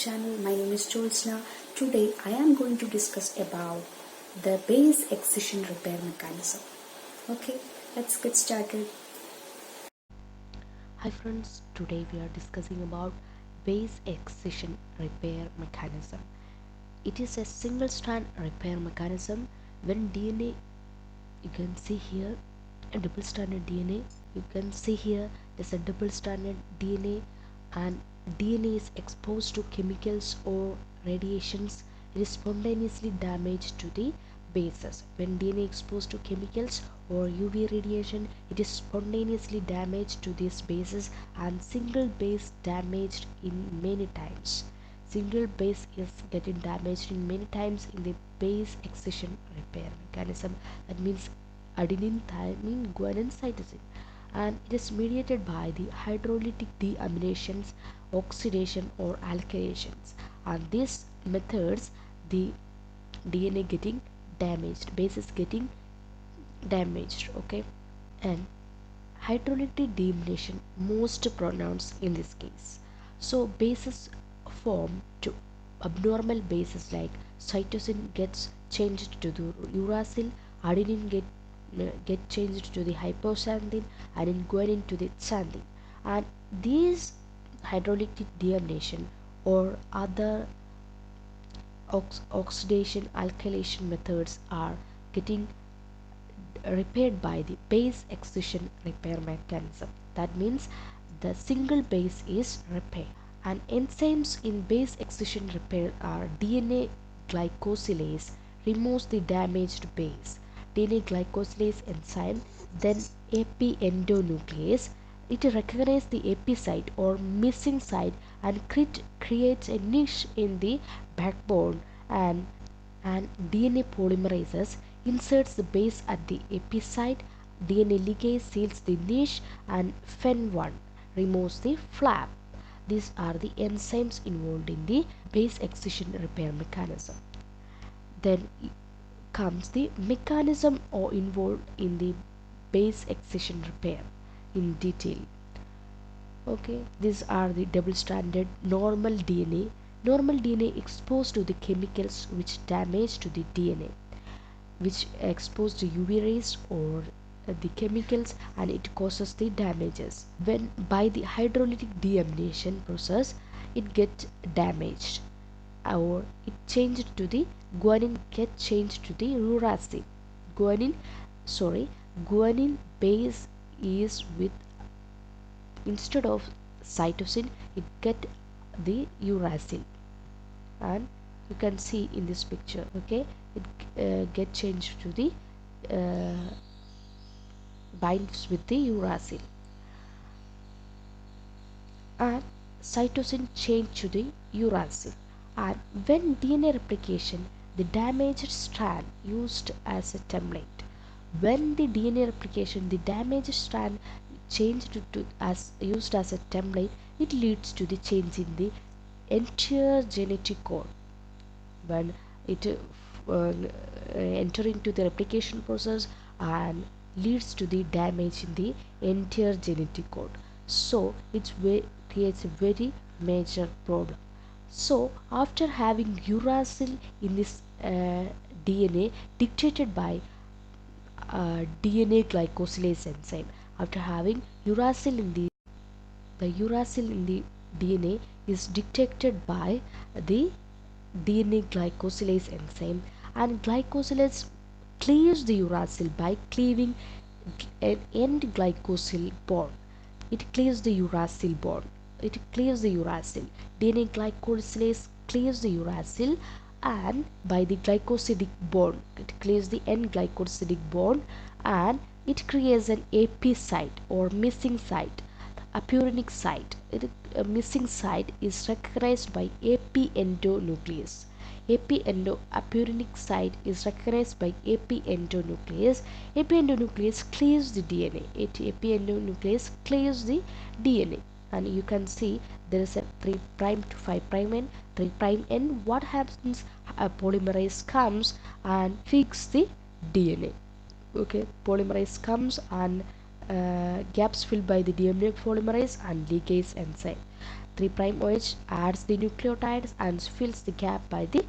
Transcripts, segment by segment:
channel. My name is Jolsna. Today I am going to discuss about the base excision repair mechanism. Okay, let's get started. Hi friends, today we are discussing about base excision repair mechanism. It is a single strand repair mechanism when DNA, you can see here a double stranded DNA. You can see here there's a double stranded DNA, and DNA is exposed to chemicals or radiations. It is spontaneously damaged to the bases. When DNA exposed to chemicals or UV radiation, it is spontaneously damaged to these bases, and single base damaged in many times. Single base is getting damaged in many times in the base excision repair mechanism. That means adenine, thymine, guanine, cytosine, and it is mediated by the hydrolytic deaminations, oxidation, or alkylations. And these methods, the DNA getting damaged, bases getting damaged. Okay, and hydrolytic deamination most pronounced in this case. So bases form to abnormal bases like cytosine gets changed to the uracil, adenine get changed to the hypoxanthine, and in guanine to the xanthine. And these hydrolytic deamination or other oxidation alkylation methods are getting repaired by the base excision repair mechanism. That means the single base is repaired. And enzymes in base excision repair are DNA glycosylase removes the damaged base, DNA glycosylase enzyme, then AP endonuclease. It recognizes the AP site or missing site and creates a niche in the backbone, and DNA polymerases inserts the base at the AP site. DNA ligase seals the niche, and FEN1 removes the flap. These are the enzymes involved in the base excision repair mechanism. Then comes the mechanism or involved in the base excision repair in detail. Okay, these are the double stranded normal DNA. Normal DNA exposed to the chemicals which damage to the DNA, which exposed to UV rays or the chemicals, and it causes the damages. When by the hydrolytic deamination process it gets damaged, or it changed to the guanine get changed to the uracil. Guanine, sorry, guanine base is with, instead of cytosine it get the uracil, and you can see in this picture. Okay, it get changed to the binds with the uracil, and cytosine change to the uracil. And when DNA replication, the damaged strand used as a template. When the DNA replication, the damaged strand changed to as used as a template, it leads to the change in the entire genetic code. When it enter into the replication process and leads to the damage in the entire genetic code, so it creates a very major problem. So after having uracil in this DNA dictated by DNA glycosylase enzyme, after having uracil in the uracil in the DNA is dictated by the DNA glycosylase enzyme, and glycosylase cleaves the uracil by cleaving an end glycosyl bond. It cleaves the uracil bond. It cleaves the uracil. DNA glycosylase cleaves the uracil, and by the glycosidic bond, it cleaves the end glycosidic bond, and it creates an AP site or missing site, apurinic site. A missing site is recognized by AP endonuclease. AP apurinic site is recognized by AP endonuclease. AP endonuclease cleaves the DNA. AP endonuclease cleaves the DNA, and you can see there is a 3' to 5' end, 3' end. What happens? A polymerase comes and fix the DNA. Okay, polymerase comes and gaps filled by the DNA polymerase and ligase enzyme. 3' OH adds the nucleotides and fills the gap by the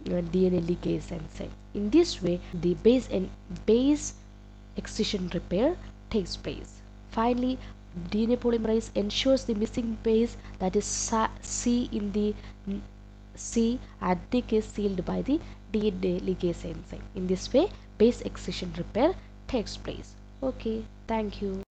DNA ligase enzyme. In this way, the base excision repair takes place. Finally, DNA polymerase ensures the missing base, that is C in the C, and Nick is sealed by the DNA ligase enzyme. In this way, base excision repair takes place. Okay, thank you.